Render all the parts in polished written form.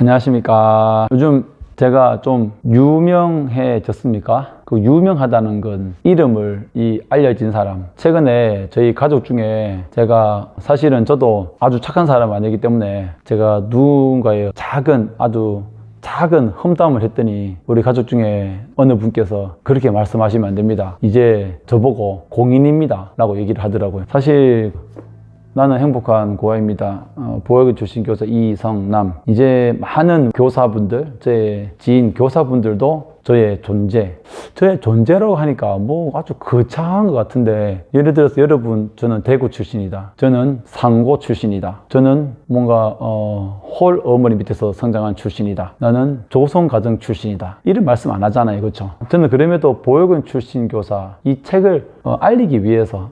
안녕하십니까. 요즘 제가 좀 유명해졌습니까? 그 유명하다는 건 이름을 알려진 사람. 최근에 저희 가족 중에 제가 사실은 저도 아주 착한 사람 아니기 때문에 제가 누군가의 아주 작은 험담을 했더니 우리 가족 중에 어느 분께서 그렇게 말씀하시면 안 됩니다. 이제 저보고 공인입니다 라고 얘기를 하더라고요. 사실 나는 행복한 고아입니다. 보육원 출신 교사 이성남. 이제 많은 교사분들, 제 지인 교사분들도 저의 존재라고 하니까 뭐 아주 거창한 것 같은데, 예를 들어서 여러분, 저는 대구 출신이다. 저는 상고 출신이다. 저는 뭔가 홀 어머니 밑에서 성장한 출신이다. 나는 조선 가정 출신이다. 이런 말씀 안 하잖아요, 그렇죠? 저는 그럼에도 보육원 출신 교사, 이 책을 알리기 위해서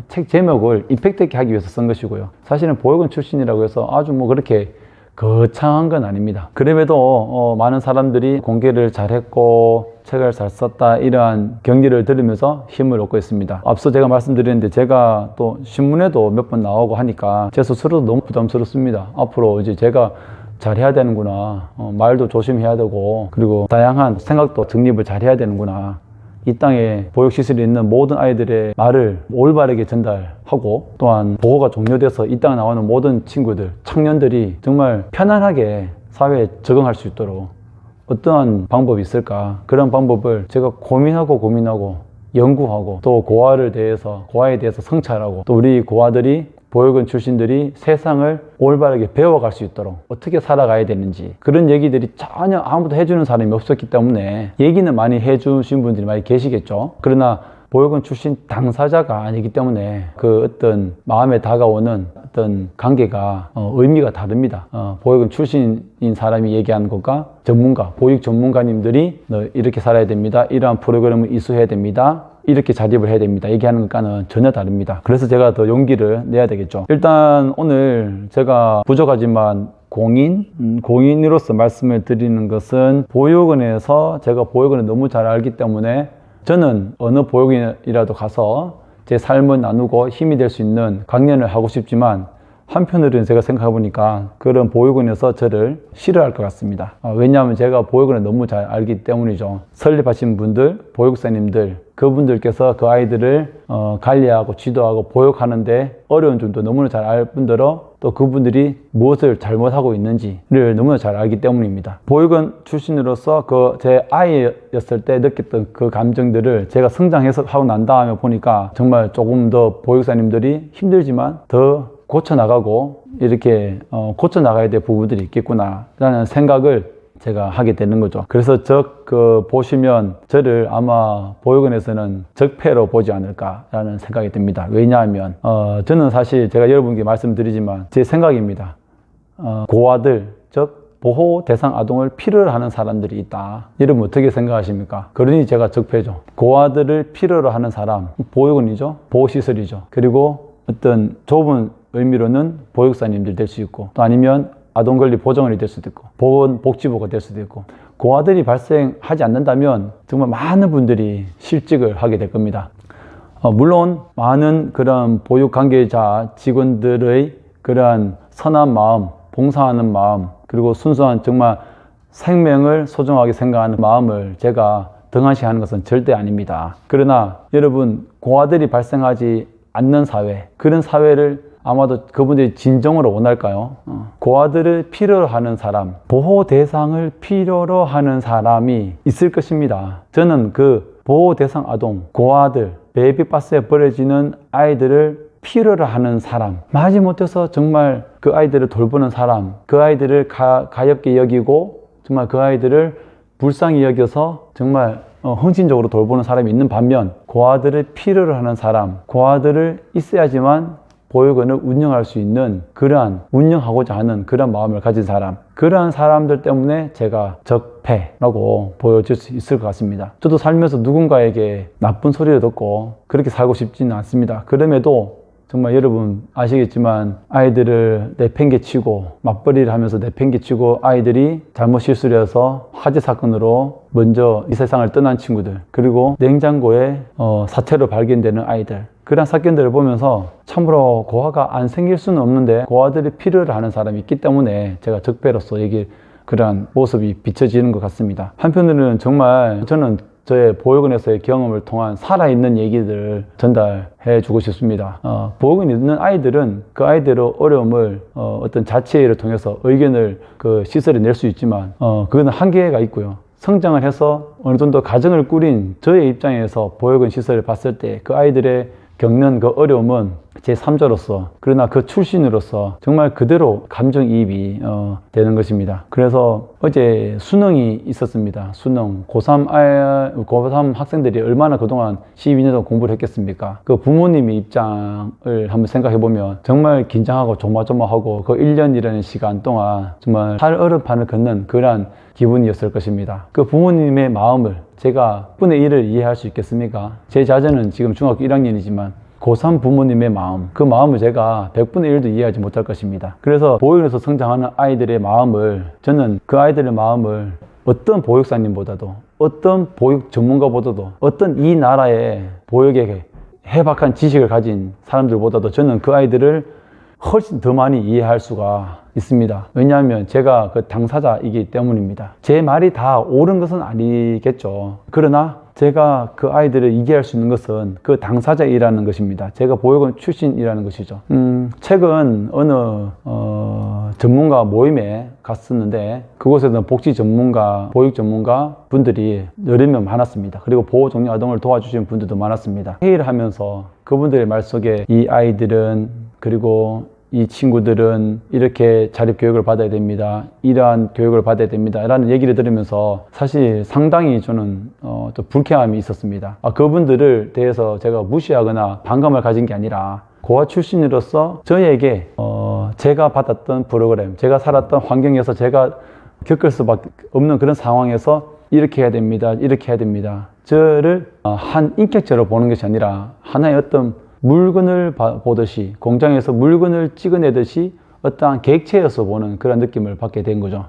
책 제목을 임팩트 있게 하기 위해서 쓴 것이고요. 사실은 보육원 출신이라고 해서 아주 뭐 그렇게 거창한 건 아닙니다. 그럼에도 많은 사람들이 공개를 잘했고 책을 잘 썼다, 이러한 격려를 들으면서 힘을 얻고 있습니다. 앞서 제가 말씀드렸는데, 제가 또 신문에도 몇 번 나오고 하니까 제 스스로도 너무 부담스럽습니다. 앞으로 이제 제가 잘해야 되는구나, 말도 조심해야 되고, 그리고 다양한 생각도 정립을 잘해야 되는구나, 이 땅에 보육시설이 있는 모든 아이들의 말을 올바르게 전달하고, 또한 보호가 종료돼서 이 땅에 나오는 모든 친구들, 청년들이 정말 편안하게 사회에 적응할 수 있도록 어떠한 방법이 있을까, 그런 방법을 제가 고민하고 연구하고, 또 고아에 대해서 성찰하고, 또 우리 고아들이, 보육원 출신들이 세상을 올바르게 배워갈 수 있도록 어떻게 살아가야 되는지, 그런 얘기들이 전혀 아무도 해주는 사람이 없었기 때문에 얘기는 많이 해주신 분들이 많이 계시겠죠. 그러나 보육원 출신 당사자가 아니기 때문에 그 어떤 마음에 다가오는 어떤 관계가 의미가 다릅니다. 보육원 출신인 사람이 얘기하는 것과 보육 전문가님들이 너 이렇게 살아야 됩니다, 이러한 프로그램을 이수해야 됩니다, 이렇게 자립을 해야 됩니다, 얘기하는 것과는 전혀 다릅니다. 그래서 제가 더 용기를 내야 되겠죠. 일단 오늘 제가 부족하지만 공인으로서 말씀을 드리는 것은, 보육원에서 제가 보육원을 너무 잘 알기 때문에 저는 어느 보육원이라도 가서 제 삶을 나누고 힘이 될 수 있는 강연을 하고 싶지만, 한편으로는 제가 생각해 보니까 그런 보육원에서 저를 싫어할 것 같습니다. 왜냐하면 제가 보육원을 너무 잘 알기 때문이죠. 설립하신 분들, 보육사님들, 그분들께서 그 아이들을 관리하고 지도하고 보육하는데 어려운 점도 너무나 잘 알 뿐더러, 또 그분들이 무엇을 잘못하고 있는지를 너무나 잘 알기 때문입니다. 보육원 출신으로서 제 아이였을 때 느꼈던 그 감정들을 제가 성장해서 하고 난 다음에 보니까 정말 조금 더 보육사님들이 힘들지만 더 고쳐나가고, 이렇게 고쳐나가야 될 부분들이 있겠구나 라는 생각을 제가 하게 되는 거죠. 그래서 보시면 저를 아마 보육원에서는 적폐로 보지 않을까라는 생각이 듭니다. 왜냐하면 저는 사실 제가 여러분께 말씀드리지만 제 생각입니다. 고아들, 즉 보호 대상 아동을 필요로 하는 사람들이 있다. 여러분 어떻게 생각하십니까? 그러니 제가 적폐죠. 고아들을 필요로 하는 사람, 보육원이죠, 보호시설이죠. 그리고 어떤 좁은 의미로는 보육사님들 될 수 있고, 또 아니면 아동권리 보정원이 될 수도 있고, 보건복지부가 될 수도 있고, 고아들이 발생하지 않는다면 정말 많은 분들이 실직을 하게 될 겁니다. 물론 많은 그런 보육 관계자 직원들의 그러한 선한 마음, 봉사하는 마음, 그리고 순수한 정말 생명을 소중하게 생각하는 마음을 제가 등한시하는 것은 절대 아닙니다. 그러나 여러분, 고아들이 발생하지 않는 사회, 그런 사회를 아마도 그분들이 진정으로 원할까요? 고아들을 필요로 하는 사람, 보호 대상을 필요로 하는 사람이 있을 것입니다. 저는 그 보호 대상 아동, 고아들, 베이비박스에 버려지는 아이들을 필요로 하는 사람, 마지못해서 정말 그 아이들을 돌보는 사람, 그 아이들을 가엽게 여기고 정말 그 아이들을 불쌍히 여겨서 정말 헌신적으로 돌보는 사람이 있는 반면, 고아들을 필요로 하는 사람, 고아들을 있어야지만 보육원을 운영할 수 있는, 운영하고자 하는 그런 마음을 가진 사람, 그러한 사람들 때문에 제가 적폐라고 보여질 수 있을 것 같습니다. 저도 살면서 누군가에게 나쁜 소리를 듣고 그렇게 살고 싶지는 않습니다. 그럼에도 정말 여러분 아시겠지만 아이들을 내팽개치고 맞벌이를 하면서 내팽개치고 아이들이 잘못 실수를 해서 화재 사건으로 먼저 이 세상을 떠난 친구들, 그리고 냉장고에 사체로 발견되는 아이들, 그런 사건들을 보면서 참으로 고아가 안 생길 수는 없는데 고아들이 필요를 하는 사람이 있기 때문에 제가 적폐로서 얘기를 그러한 모습이 비춰지는 것 같습니다. 한편으로는 정말 저는 저의 보육원에서의 경험을 통한 살아있는 얘기들을 전달해 주고 싶습니다. 보육원에 있는 아이들은 그 아이들의 어려움을 어떤 자치회의를 통해서 의견을 시설에 낼 수 있지만 그거는 한계가 있고요. 성장을 해서 어느 정도 가정을 꾸린 저의 입장에서 보육원 시설을 봤을 때 그 아이들의 겪는 그 어려움은 제3자로서 그러나 그 출신으로서 정말 그대로 감정이입이 되는 것입니다. 그래서 어제 수능이 있었습니다. 수능 고3 학생들이 얼마나 그동안 12년 동안 공부를 했겠습니까? 그 부모님의 입장을 한번 생각해 보면 정말 긴장하고 조마조마하고 그 1년이라는 시간 동안 정말 살얼음판을 걷는 그러한 기분이었을 것입니다. 그 부모님의 마음을 제가 100분의 1을 이해할 수 있겠습니까? 제 자제는 지금 중학교 1학년이지만 고3 부모님의 마음, 그 마음을 제가 100분의 1도 이해하지 못할 것입니다. 그래서 보육원에서 성장하는 아이들의 마음을, 저는 그 아이들의 마음을 어떤 보육사님보다도, 어떤 보육 전문가보다도, 어떤 이 나라의 보육에 해박한 지식을 가진 사람들보다도 저는 그 아이들을 훨씬 더 많이 이해할 수가 있습니다. 왜냐하면 제가 그 당사자이기 때문입니다. 제 말이 다 옳은 것은 아니겠죠. 그러나 제가 그 아이들을 이해할 수 있는 것은 그 당사자이라는 것입니다. 제가 보육원 출신이라는 것이죠. 최근 어느 전문가 모임에 갔었는데 그곳에는 복지 전문가, 보육 전문가 분들이 여러 명 많았습니다. 그리고 보호 종료 아동을 도와주시는 분들도 많았습니다. 회의를 하면서 그분들의 말 속에 이 아이들은, 그리고 이 친구들은 이렇게 자립교육을 받아야 됩니다. 이러한 교육을 받아야 됩니다. 라는 얘기를 들으면서 사실 상당히 저는 좀 불쾌함이 있었습니다. 그분들을 대해서 제가 무시하거나 반감을 가진 게 아니라 고아 출신으로서 저에게 제가 받았던 프로그램, 제가 살았던 환경에서 제가 겪을 수밖에 없는 그런 상황에서 이렇게 해야 됩니다. 이렇게 해야 됩니다. 저를 한 인격체로 보는 것이 아니라 하나의 어떤 물건을 보듯이, 공장에서 물건을 찍어내듯이 어떠한 객체여서 보는 그런 느낌을 받게 된 거죠.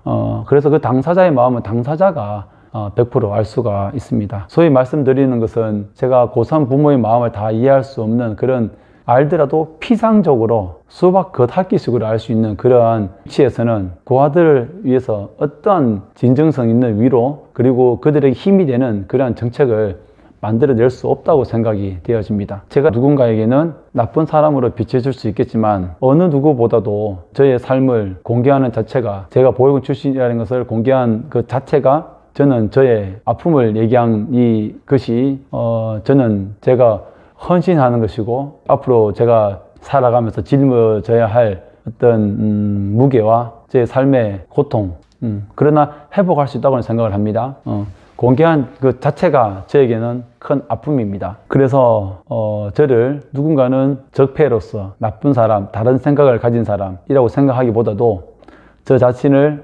그래서 그 당사자의 마음은 당사자가 100% 알 수가 있습니다. 소위 말씀드리는 것은 제가 고3 부모의 마음을 다 이해할 수 없는 그런, 알더라도 피상적으로 수박 겉핥기식으로 알 수 있는 그러한 위치에서는 고아들을 위해서 어떠한 진정성 있는 위로, 그리고 그들에게 힘이 되는 그러한 정책을 만들어낼 수 없다고 생각이 되어집니다. 제가 누군가에게는 나쁜 사람으로 비춰질 수 있겠지만 어느 누구보다도 저의 삶을 공개하는 자체가, 제가 보육원 출신이라는 것을 공개한 그 자체가, 저는 저의 아픔을 얘기한 이것이 저는 제가 헌신하는 것이고 앞으로 제가 살아가면서 짊어져야 할 어떤 무게와 제 삶의 고통, 그러나 회복할 수 있다고 생각을 합니다. 공개한 그 자체가 저에게는 큰 아픔입니다. 그래서 저를 누군가는 적폐로서 나쁜 사람, 다른 생각을 가진 사람이라고 생각하기보다도 저 자신을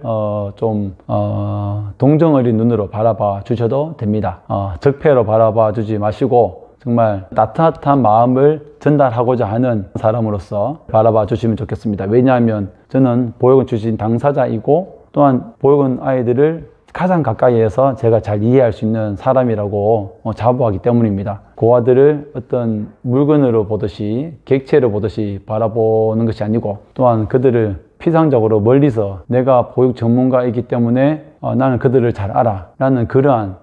동정 어린 눈으로 바라봐 주셔도 됩니다. 적폐로 바라봐 주지 마시고 정말 따뜻한 마음을 전달하고자 하는 사람으로서 바라봐 주시면 좋겠습니다. 왜냐하면 저는 보육원 출신 당사자이고 또한 보육원 아이들을 가장 가까이에서 제가 잘 이해할 수 있는 사람이라고 자부하기 때문입니다. 고아들을 어떤 물건으로 보듯이, 객체로 보듯이 바라보는 것이 아니고, 또한 그들을 피상적으로 멀리서 내가 보육 전문가이기 때문에 나는 그들을 잘 알아 라는 그러한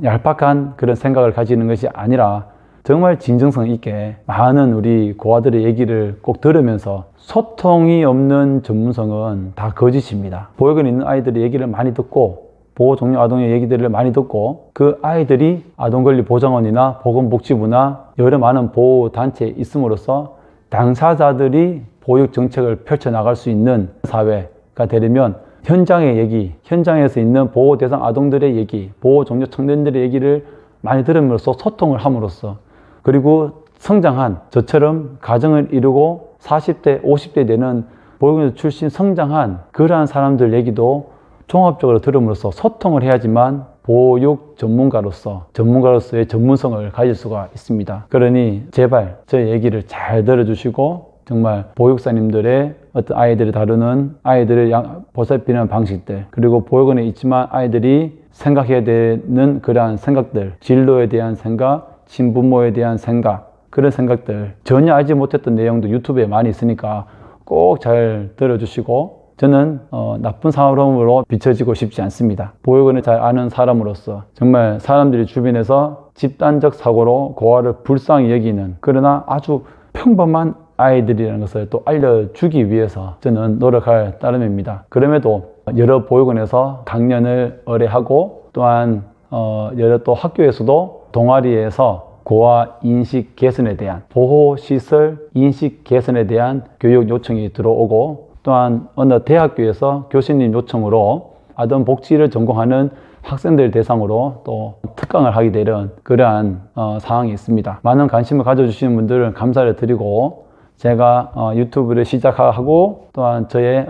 얄팍한 그런 생각을 가지는 것이 아니라 정말 진정성 있게 많은 우리 고아들의 얘기를 꼭 들으면서, 소통이 없는 전문성은 다 거짓입니다. 보육원에 있는 아이들의 얘기를 많이 듣고 보호 종료 아동의 얘기들을 많이 듣고 그 아이들이 아동권리보장원이나 보건복지부나 여러 많은 보호단체에 있음으로써 당사자들이 보육 정책을 펼쳐나갈 수 있는 사회가 되려면 현장의 얘기, 현장에서 있는 보호 대상 아동들의 얘기, 보호 종료 청년들의 얘기를 많이 들음으로써 소통을 함으로써, 그리고 성장한 저처럼 가정을 이루고 40대, 50대 되는 보육원 출신 성장한 그러한 사람들 얘기도 종합적으로 들음으로써 소통을 해야지만 보육 전문가로서의 전문성을 가질 수가 있습니다. 그러니 제발 저 얘기를 잘 들어주시고 정말 보육사님들의 어떤 아이들을 다루는, 아이들을 보살피는 방식들, 그리고 보육원에 있지만 아이들이 생각해야 되는 그러한 생각들, 진로에 대한 생각, 친부모에 대한 생각, 그런 생각들 전혀 알지 못했던 내용도 유튜브에 많이 있으니까 꼭 잘 들어주시고 저는 나쁜 사람으로 비춰지고 싶지 않습니다. 보육원을 잘 아는 사람으로서 정말 사람들이 주변에서 집단적 사고로 고아를 불쌍히 여기는, 그러나 아주 평범한 아이들이라는 것을 또 알려주기 위해서 저는 노력할 따름입니다. 그럼에도 여러 보육원에서 강연을 의뢰하고, 또한 여러 또 학교에서도 동아리에서 고아 인식 개선에 대한, 보호시설 인식 개선에 대한 교육 요청이 들어오고, 또한 어느 대학교에서 교수님 요청으로 아동 복지를 전공하는 학생들 대상으로 또 특강을 하게 되는 그러한 상황이 있습니다. 많은 관심을 가져주시는 분들은 감사를 드리고, 제가 유튜브를 시작하고, 또한 저의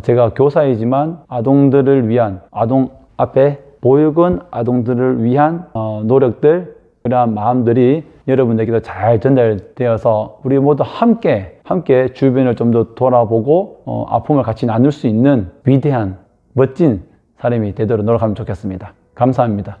제가 교사이지만 아동들을 위한, 아동 앞에 보육원 아동들을 위한 노력들, 그러한 마음들이 여러분에게도 잘 전달되어서 우리 모두 함께 주변을 좀 더 돌아보고 아픔을 같이 나눌 수 있는 위대한 멋진 사람이 되도록 노력하면 좋겠습니다. 감사합니다.